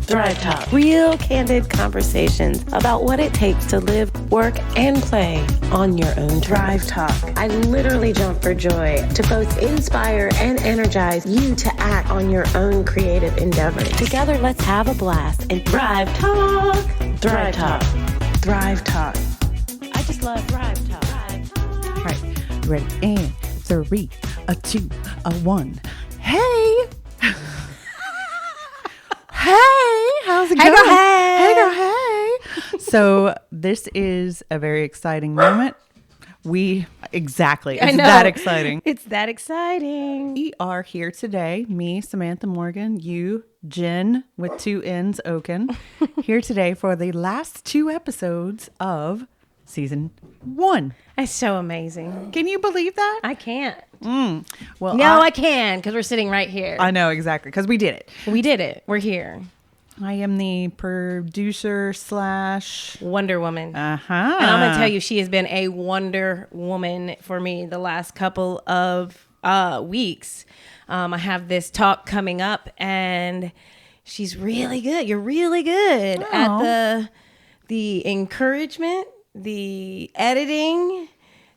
Thrive Talk. Real, candid conversations about what it takes to live, work, and play on your own Thrive Talk. I literally jump for joy to both inspire and energize you to act on your own creative endeavors. Together, let's have a blast and Thrive Talk. Thrive Talk. Thrive Talk. I just love Thrive Talk. All right, ready? And 3, 2, 1. Hey! Hey! How's it going? Hey, girl, hey! So this is a very exciting moment. It's that exciting. It's that exciting. We are here today, me, Samantha Morgan, you, Jen, with 2 N's, Oken, here today for the last 2 episodes of season 1. That's so amazing. Can you believe that? I can't. Well, No, I can, because we're sitting right here. I know, exactly, because we did it. We did it. We're here. I am the producer / Wonder Woman. Uh-huh. And I'm going to tell you, she has been a Wonder Woman for me the last couple of weeks. I have this talk coming up, and she's really good. You're really good at the encouragement, the editing,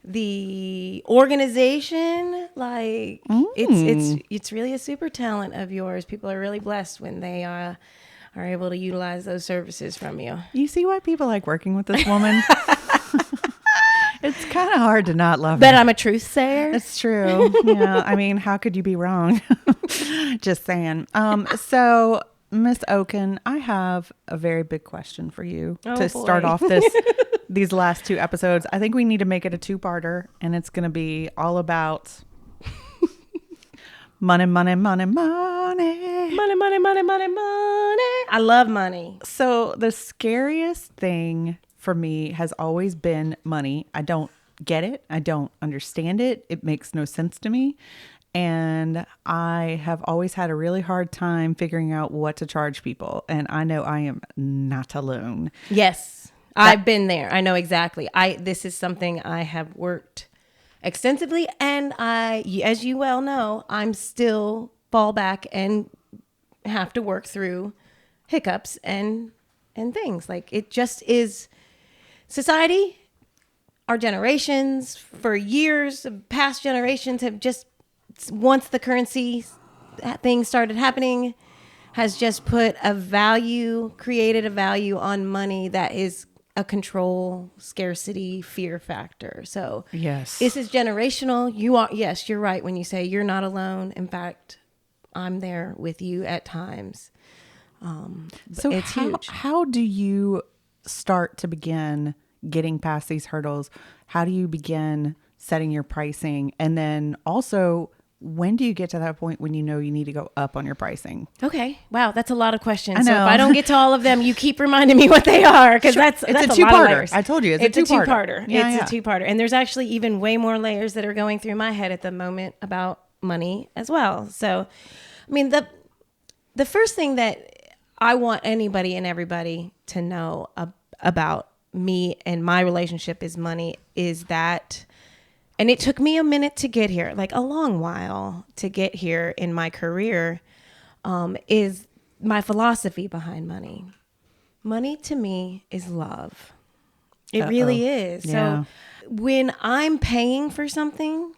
the organization. Like it's really a super talent of yours. People are really blessed when they are able to utilize those services from you. You see why people like working with this woman? It's kind of hard to not love But her. I'm a truth sayer. It's true. Yeah. I mean, how could you be wrong? Just saying. So, Miss Oken, I have a very big question for you to start off these last 2 episodes. I think we need to make it a 2-parter, and it's going to be all about money, money, money, money. Money, money, money, money, money. I love money. So the scariest thing for me has always been money. I don't get it. I don't understand it. It makes no sense to me. And I have always had a really hard time figuring out what to charge people. And I know I am not alone. Yes, I've been there. I know exactly. This is something I have worked extensively. And as you well know, I'm still fall back and have to work through hiccups and things. Like, it just is society. Our generations for years, past generations have just, once the currency thing started happening, has just created a value on money that is a control, scarcity, fear factor. So yes, this is generational. Yes, you're right when you say you're not alone. In fact, I'm there with you at times. So it's huge. How do you start to begin getting past these hurdles? How do you begin setting your pricing? And then also, when do you get to that point when you know you need to go up on your pricing? Okay. Wow. That's a lot of questions. I know. So if I don't get to all of them, you keep reminding me what they are, because that's it's a a lot of two-parter. layers. I told you it's a two-parter. Yeah, It's a two-parter. And there's actually even way more layers that are going through my head at the moment about money as well. So, I mean, the first thing that I want anybody and everybody to know about me and my relationship is money is that, and it took me a minute to get here, like a long while to get here in my career, is my philosophy behind money. Money to me is love. It really is. Yeah. So when I'm paying for something,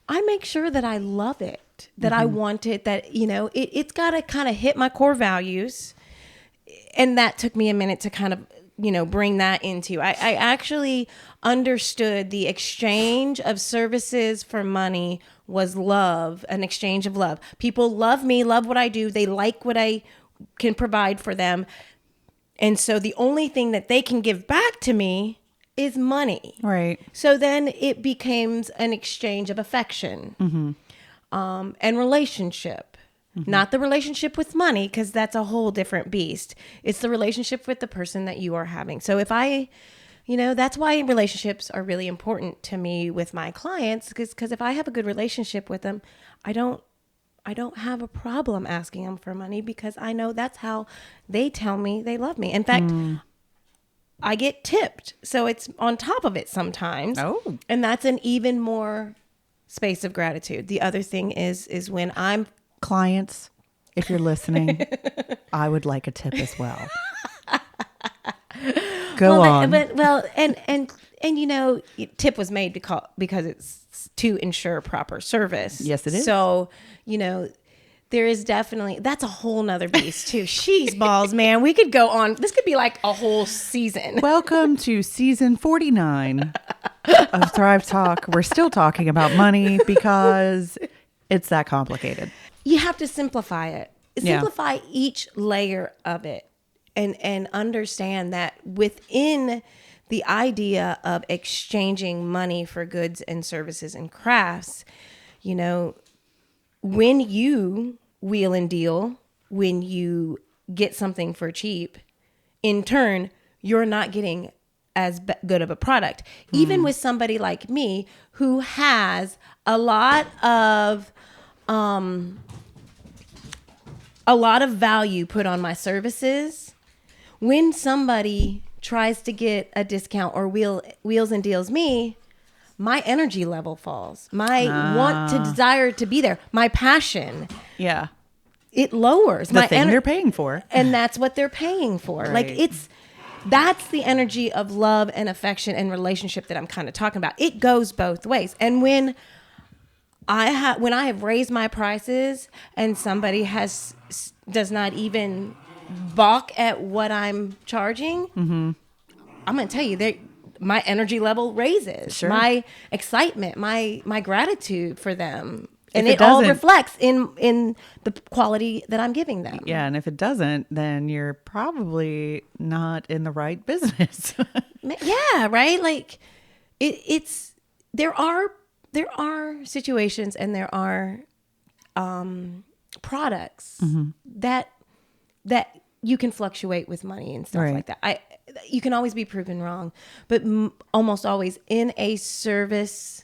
I make sure that I love it, that I want it, that, it's got to kind of hit my core values. And that took me a minute to kind of, bring that into. I actually understood the exchange of services for money was love, an exchange of love. People love me, love what I do. They like what I can provide for them. And so the only thing that they can give back to me is money. Right. So then it becomes an exchange of affection and relationship. Not the relationship with money, because that's a whole different beast. It's the relationship with the person that you are having. So if that's why relationships are really important to me with my clients, because if I have a good relationship with them, I don't have a problem asking them for money, because I know that's how they tell me they love me. In fact, I get tipped. So it's on top of it sometimes. Oh. And that's an even more space of gratitude. The other thing is when I'm Clients, if you're listening, I would like a tip as well. Go on. And you know, tip was made because it's to ensure proper service. Yes, it is. So, you know, there is definitely, that's a whole nother beast too. She's balls, man. We could go on. This could be like a whole season. Welcome to season 49 of Thrive Talk. We're still talking about money because it's that complicated. You have to simplify it. Yeah. Simplify each layer of it and understand that within the idea of exchanging money for goods and services and crafts, you know, when you wheel and deal, when you get something for cheap, in turn, you're not getting as good of a product. Even with somebody like me who has a lot of value put on my services, when somebody tries to get a discount or wheels and deals me, my energy level falls. My want to desire to be there, my passion, Yeah. it lowers. The thing they're paying for. And that's what they're paying for. Right. Like that's the energy of love and affection and relationship that I'm kind of talking about. It goes both ways. And when I have raised my prices and somebody does not even balk at what I'm charging, I'm going to tell you my energy level raises. Sure. My excitement, my gratitude for them. And If it it all doesn't- reflects in the quality that I'm giving them. Yeah. And if it doesn't, then you're probably not in the right business. Yeah, right? Like it's there are situations and there are products that you can fluctuate with money and stuff Right. like that. You can always be proven wrong, but almost always in a service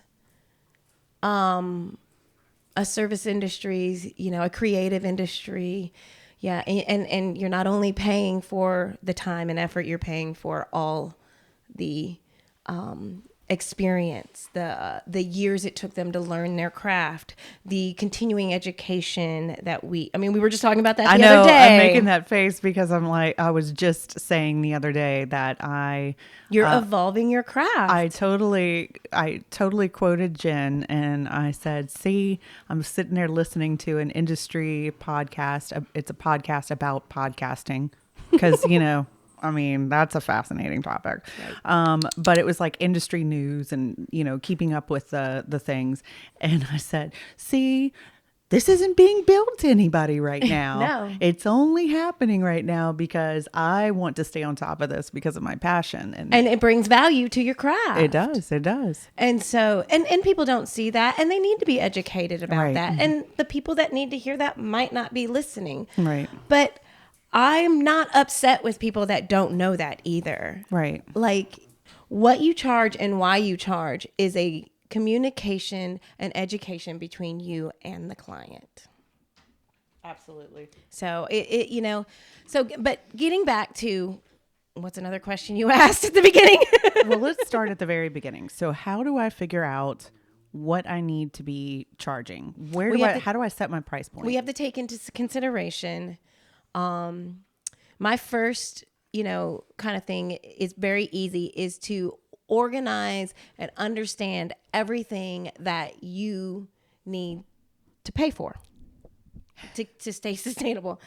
industry, you know, a creative industry. Yeah. And you're not only paying for the time and effort, you're paying for all the experience, the years it took them to learn their craft, the continuing education that we were just talking about that the other day. I'm making that face because I was just saying the other day that You're evolving your craft. I totally quoted Jen and I said, see, I'm sitting there listening to an industry podcast. It's a podcast about podcasting because, you know, I mean, that's a fascinating topic. Right. But it was like industry news and, you know, keeping up with the things. And I said, see, this isn't being built to anybody right now. No. It's only happening right now because I want to stay on top of this because of my passion. And it brings value to your craft. It does. It does. And so, and people don't see that and they need to be educated about Right. that. And the people that need to hear that might not be listening. Right. But I'm not upset with people that don't know that either. Right. Like what you charge and why you charge is a communication and education between you and the client. Absolutely. So but getting back to what's another question you asked at the beginning? Well, let's start at the very beginning. So how do I figure out what I need to be charging? How do I set my price point? We have to take into consideration my first, kind of thing is very easy is to organize and understand everything that you need to pay for to stay sustainable.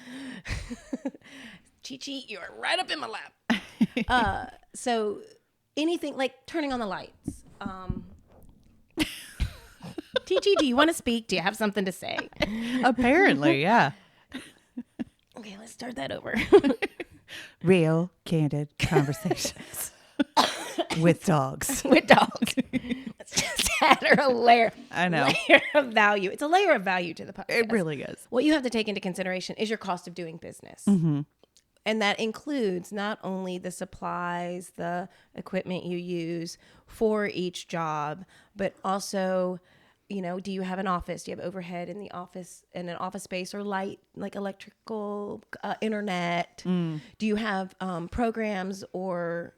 Chi-Chi, you're right up in my lap. So anything like turning on the lights. Chi-Chi, do you want to speak? Do you have something to say? Apparently, yeah. Okay, let's start that over. Real, candid conversations with dogs. With dogs. Let's just add her a layer. I know. Layer of value. It's a layer of value to the podcast. It really is. What you have to take into consideration is your cost of doing business. Mm-hmm. And that includes not only the supplies, the equipment you use for each job, but also, do you have an office? Do you have overhead in the office, in an office space, or light, like electrical, internet? Do you have programs or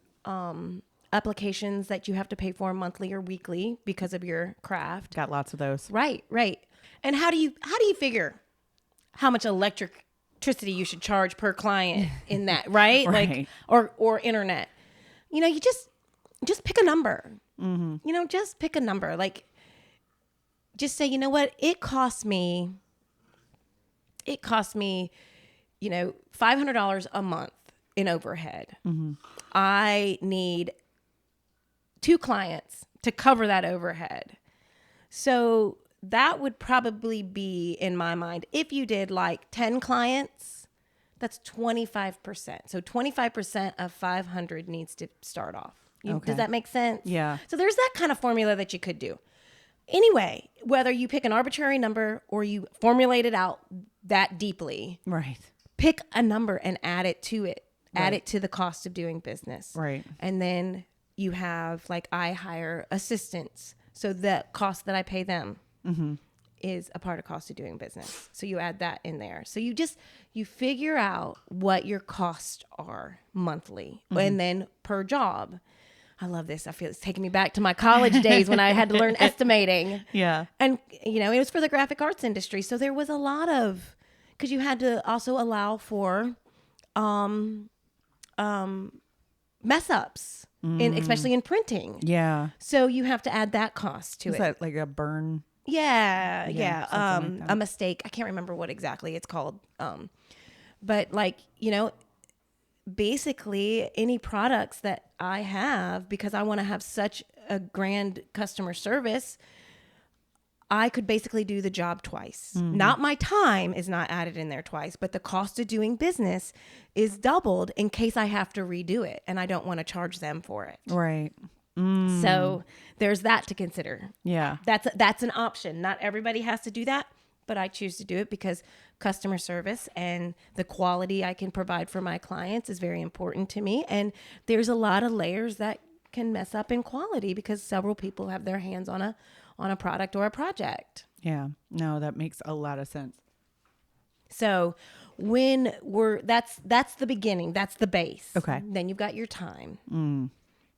applications that you have to pay for monthly or weekly because of your craft? Got lots of those. Right. And how do you figure how much electric electricity you should charge per client in that, right? Right. Like, or internet. You know, you just pick a number. You know, just pick a number. Like, just say, you know what, it costs me, you know, $500 a month in overhead. I need 2 clients to cover that overhead. So that would probably be, in my mind, if you did like 10 clients, that's 25%. So 25% of 500 needs to start off. Okay. Does that make sense? Yeah. So there's that kind of formula that you could do. Anyway, whether you pick an arbitrary number or you formulate it out that deeply, Right. pick a number and add it to it. Add Right. it to the cost of doing business. Right. And then you have, like, I hire assistants. So the cost that I pay them is a part of cost of doing business. So you add that in there. So you figure out what your costs are monthly and then per job. I love this. I feel it's taking me back to my college days when I had to learn estimating. Yeah. And, you know, it was for the graphic arts industry. So there was a lot of, because you had to also allow for mess ups, especially in printing. Yeah. So you have to add that cost to Is it. that like a burn? Yeah. something like that. A mistake. I can't remember what exactly it's called. But, like, you know, basically any products that I have, because I want to have such a grand customer service, I could basically do the job twice. Not my time is not added in there twice, but the cost of doing business is doubled in case I have to redo it and I don't want to charge them for it. Right. So there's that to consider. Yeah. That's an option. Not everybody has to do that, but I choose to do it because customer service and the quality I can provide for my clients is very important to me. And there's a lot of layers that can mess up in quality because several people have their hands on a product or a project. Yeah. No, that makes a lot of sense. So when that's the beginning, that's the base. Okay. Then you've got your time.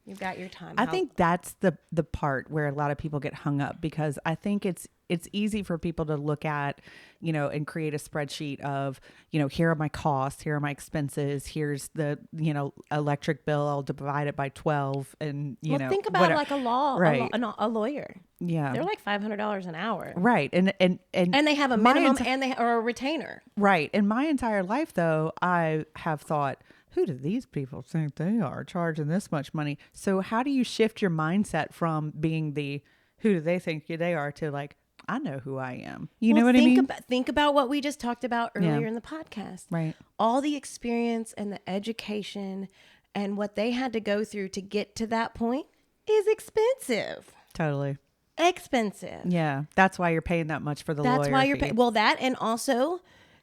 You've got your time. I think that's the part where a lot of people get hung up, because I think it's easy for people to look at, you know, and create a spreadsheet of, you know, here are my costs, here are my expenses, here's the, you know, electric bill, I'll divide it by 12, and you know, think about like a lawyer. Yeah. They're like $500 an hour. Right. And they have a my minimum or a retainer. Right. In my entire life, though, I have thought, who do these people think they are charging this much money? So how do you shift your mindset from being the who do they think they are to like, I know who I am. You know what I mean? Think about what we just talked about earlier Yeah. in the podcast. Right. All the experience and the education and what they had to go through to get to that point is expensive. Totally. Expensive. Yeah. That's why you're paying that much for the lawyer. That's why you're fee. paying. Well, that, and also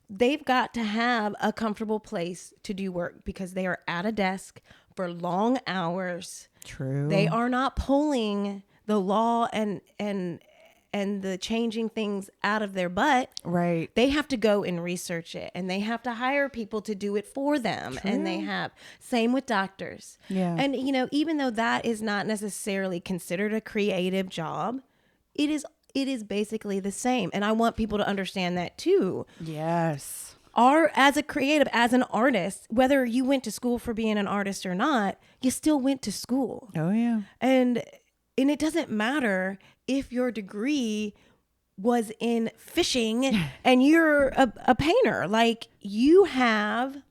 they've got to have a comfortable place to do work because they are at a desk for long hours. True. They are not pulling the law and the changing things out of their butt. Right. They have to go and research it, and they have to hire people to do it for them. True. And they have, same with doctors. Yeah. And, you know, even though that is not necessarily considered a creative job, it is basically the same. And I want people to understand that too. Yes. As a creative, as an artist, whether you went to school for being an artist or not, you still went to school. Oh, yeah. And it doesn't matter if your degree was in fishing and you're a painter. Like, you have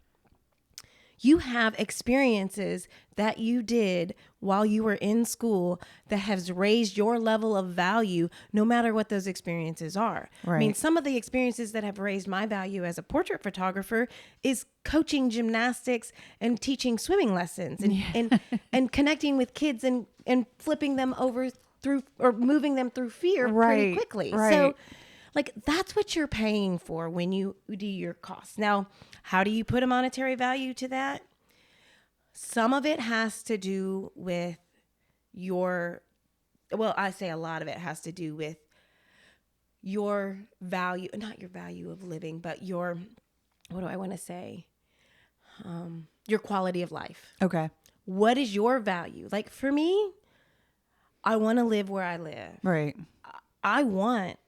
experiences that you did while you were in school that has raised your level of value, no matter what those experiences are. Right. I mean, some of the experiences that have raised my value as a portrait photographer is coaching gymnastics and teaching swimming lessons and connecting with kids and flipping them over through or moving them through fear pretty quickly. Right. So, like, that's what you're paying for when you do your costs. Now, how do you put a monetary value to that? Some of it has to do with I say a lot of it has to do with your value, not your value of living, but your, what do I want to say? Your quality of life. Okay. What is your value? Like, for me, I want to live where I live. Right. I want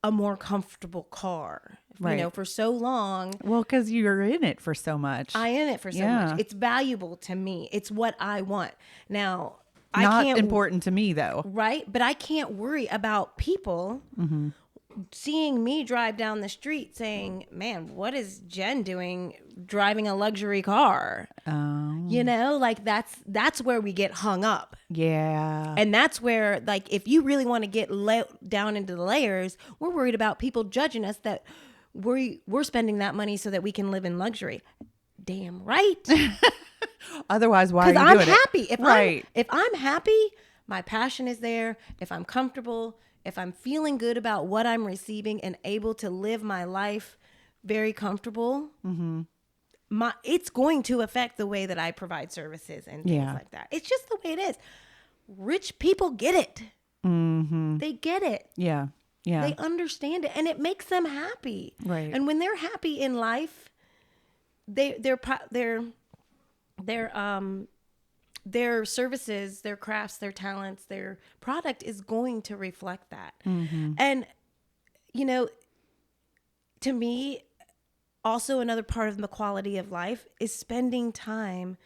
a more comfortable car Right. You know, for so long. Well, because you're in it for so much. I in it for so Yeah. much. It's valuable to me. It's what I want. Now, Not I can't important to me, though. right? But I can't worry about people seeing me drive down the street saying, man, what is Jen doing driving a luxury car? You know, like that's where we get hung up. Yeah. And that's where, like, if you really want to get down into the layers, we're worried about people judging us that we're spending that money so that we can live in luxury. Damn right. Otherwise, why are you Because I'm doing happy. it? If I'm happy, my passion is there. If I'm comfortable, if I'm feeling good about what I'm receiving and able to live my life very comfortable, it's going to affect the way that I provide services and things Yeah. like that. It's just the way it is. Rich people get it. They get it. Yeah. Yeah. They understand it, and it makes them happy. Right. And when they're happy in life, their services, their crafts, their talents, their product is going to reflect that. And, you know, to me, also another part of the quality of life is spending time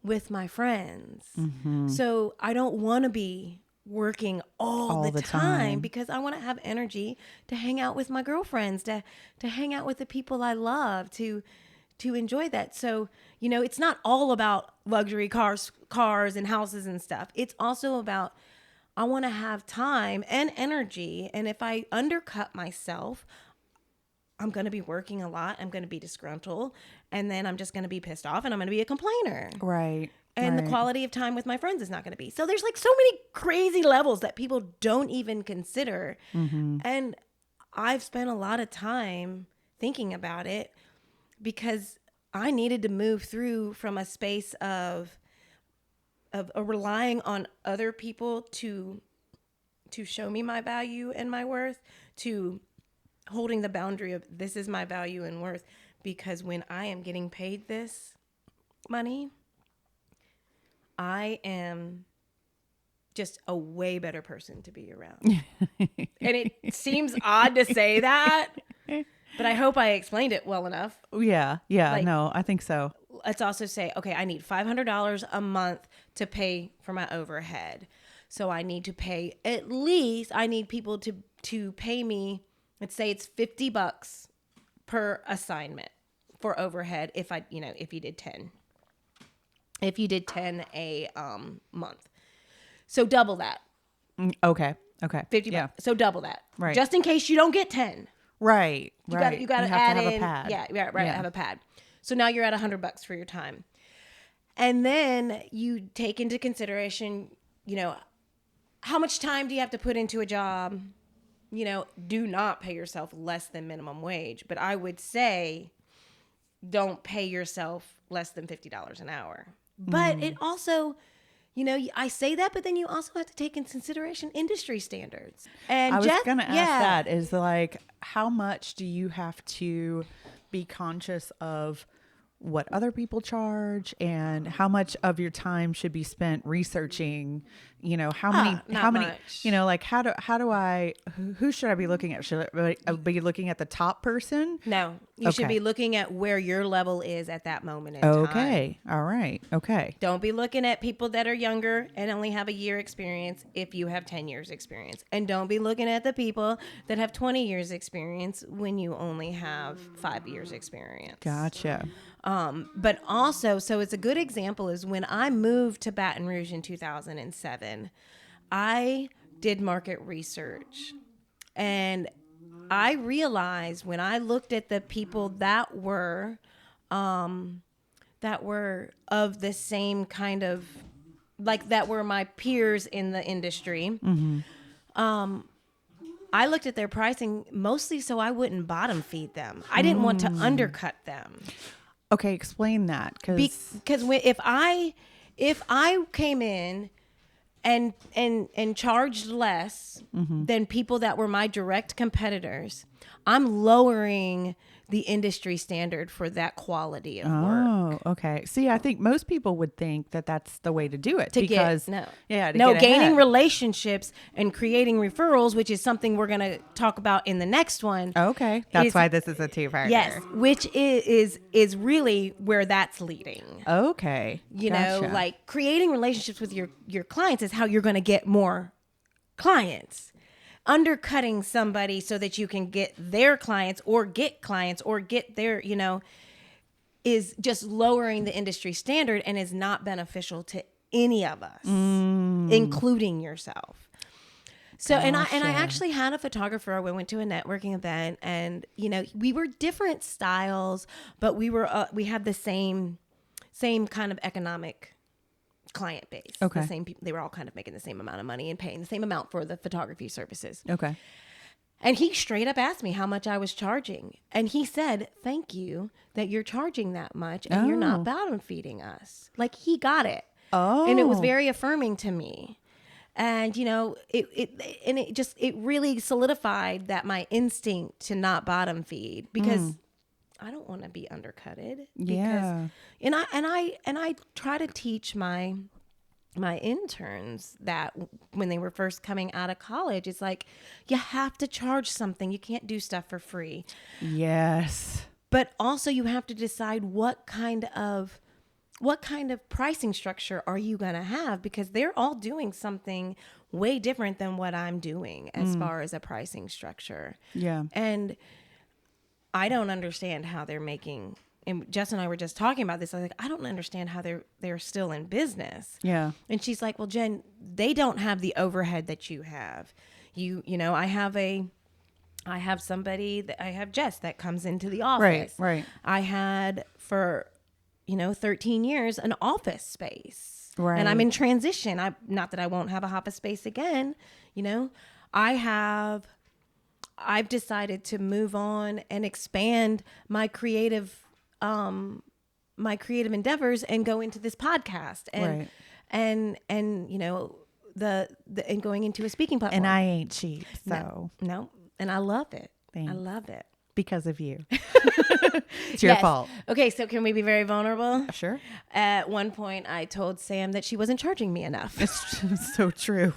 with my friends. So I don't want to be working all the time because I want to have energy to hang out with my girlfriends, to hang out with the people I love, to enjoy that. So, you know, it's not all about luxury cars and houses and stuff. It's also about, I want to have time and energy. And if I undercut myself, I'm going to be working a lot. I'm going to be disgruntled. And then I'm just going to be pissed off and I'm going to be a complainer. Right. And the quality of time with my friends is not going to be. So there's like so many crazy levels that people don't even consider. And I've spent a lot of time thinking about it because I needed to move through from a space of relying on other people to show me my value and my worth, to holding the boundary of this is my value and worth. Because when I am getting paid this money, I am just a way better person to be around. And it seems odd to say that, but I hope I explained it well enough. Yeah. Yeah. Like- No, I think so. Let's also say, okay, I need $500 a month to pay for my overhead. So I need to pay at least, I need people to pay me, let's say it's $50 per assignment for overhead if you did 10. If you did 10 a month. So double that. Okay. Okay. 50 Yeah. bucks. So double that. Right. Just in case you don't get 10. Right. You right. got to have add to have in. a pad. Yeah, right. Have a pad. So now you're at $100 for your time. And then you take into consideration, you know, how much time do you have to put into a job? You know, do not pay yourself less than minimum wage. But I would say don't pay yourself less than $50 an hour. But it also, you know, I say that, but then you also have to take into consideration industry standards. And I was going to ask yeah. that is like, how much do you have to be conscious of what other people charge and how much of your time should be spent researching, you know, how many, much. you know, like how do I, who should I be looking at? Should I be looking at the top person? No, you should Okay. be looking at where your level is at that moment in time. Okay. All right. Okay. Don't be looking at people that are younger and only have a year experience if you have 10 years experience. And don't be looking at the people that have 20 years experience when you only have 5 years experience. Gotcha. But also, so it's a good example is when I moved to Baton Rouge in 2007, I did market research and I realized when I looked at the people that were of the same kind of, like that were my peers in the industry, I looked at their pricing mostly so I wouldn't bottom feed them. I didn't want to undercut them. Okay. Explain that. Because if I came in and charged less than people that were my direct competitors, I'm lowering the industry standard for that quality of work. Oh, okay. See, I think most people would think that that's the way to do it To because get, get gaining ahead. relationships and creating referrals, which is something we're going to talk about in the next one. Okay, that's is- why this is a two-parter. Yes, which is really where that's leading. Okay. You know, Gotcha. like creating relationships with your clients is how you're going to get more clients. Undercutting somebody so that you can get their clients or get their, is just lowering the industry standard and is not beneficial to any of us, including yourself. So, and I actually had a photographer. We went to a networking event, and we were different styles, but we had the same kind of economic client base. Okay. The same people. They were all kind of making the same amount of money and paying the same amount for the photography services. Okay. And he straight up asked me how much I was charging. And he said, "Thank you that you're charging that much and you're not bottom feeding us." Like, he got it. Oh. And it was very affirming to me. And it really solidified that my instinct to not bottom feed, because I don't want to be undercutted. Yeah. And I try to teach my interns that when they were first coming out of college, it's like, you have to charge something. You can't do stuff for free. Yes. But also you have to decide what kind of pricing structure are you going to have, because they're all doing something way different than what I'm doing as far as a pricing structure. Yeah. And I don't understand how they're making, and Jess and I were just talking about this. I was like, I don't understand how they're still in business. Yeah. And she's like, well, Jen, they don't have the overhead that you have. I have somebody that I have Jess that comes into the office. Right. I had for 13 years an office space. Right. And I'm in transition. Not that I won't have a office space again, I've decided to move on and expand my creative endeavors and go into this podcast and and going into a speaking platform. And I ain't cheap, so No. And I love it. Thanks. I love it. because of you. It's your Yes. fault. Okay, so can we be very vulnerable? Sure. At one point, I told Sam that she wasn't charging me enough. It's so true.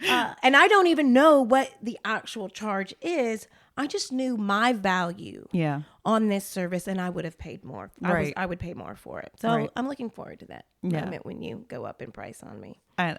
And I don't even know what the actual charge is. I just knew my value Yeah. on this service, and I would have paid more. Right. I would pay more for it. So Right. I'm looking forward to that Yeah. moment when you go up in price on me. And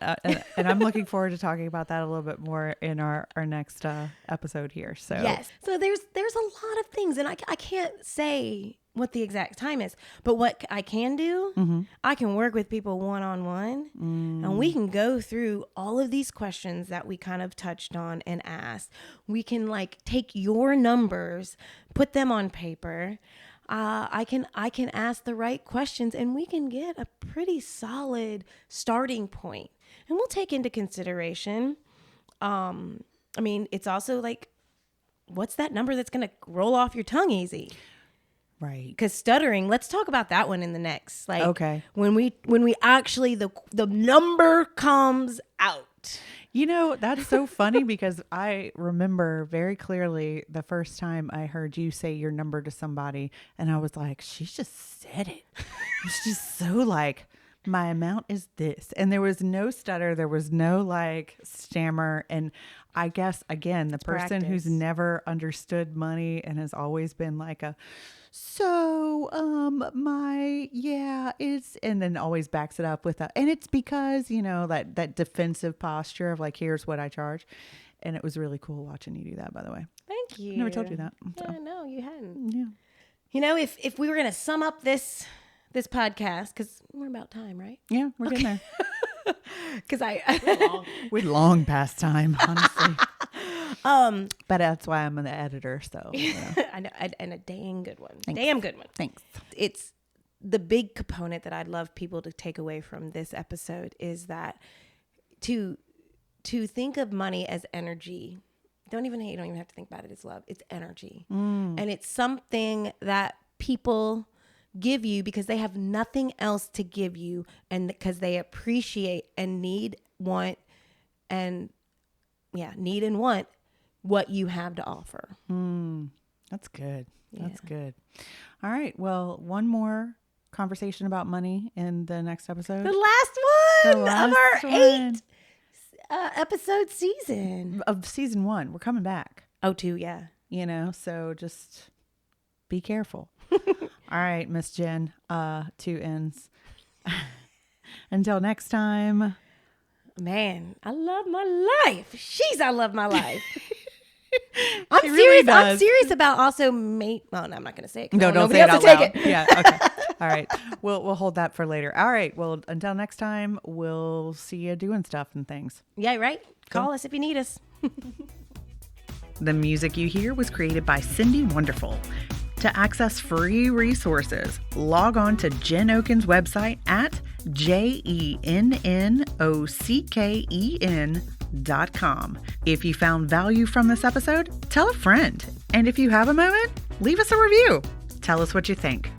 I'm looking forward to talking about that a little bit more in our next episode here. So Yes. So there's a lot of things, and I can't say what the exact time is, but what I can do, I can work with people one-on-one, and we can go through all of these questions that we kind of touched on and asked. We can take your numbers, put them on paper. I can ask the right questions, and we can get a pretty solid starting point. And we'll take into consideration, it's also what's that number that's going to roll off your tongue easy? Right. Because stuttering, let's talk about that one in the next. Okay. When we actually the number comes out. You know, that's so funny because I remember very clearly the first time I heard you say your number to somebody, and I was like, she just said it. It's just so my amount is this. And there was no stutter. There was no stammer. And I guess, again, the person who's practice. never understood money and has always been it's, and then always backs it up with and it's because, that defensive posture of here's what I charge. And it was really cool watching you do that, by the way. Thank you. Never told you that. So. Yeah, no, you hadn't. Yeah. If we were going to sum up this podcast, because we're about time, right? Yeah, we're getting there. Because We're long past time, honestly. But that's why I'm an editor. So I know, and a dang good one. Damn good one. Thanks. It's the big component that I'd love people to take away from this episode is that to think of money as energy. You don't even have to think about it as love. It's energy. And it's something that people give you because they have nothing else to give you, and because they appreciate and need and want what you have to offer. That's good. That's Yeah. good. All right. Well, one more conversation about money in the next episode. The last one of our last one 8 episode season. of season 1. We're coming back, Oh, 2, yeah. so just be careful. All right, Miss Jen, 2 N's. Until next time. Man, I love my life. Jeez, I love my life. I'm She serious. really I'm does. serious about also mate. Well, no, I'm not going to say it. 'Cause I No, want don't nobody say it else out to loud. take it. Yeah, okay. All right. We'll hold that for later. All right. Well, until next time, we'll see you doing stuff and things. Yeah, right? Call Cool. us if you need us. The music you hear was created by Cindy Wonderful. To access free resources, log on to Jen Oken's website at JENNOCKEN.com. If you found value from this episode, tell a friend. And if you have a moment, leave us a review. Tell us what you think.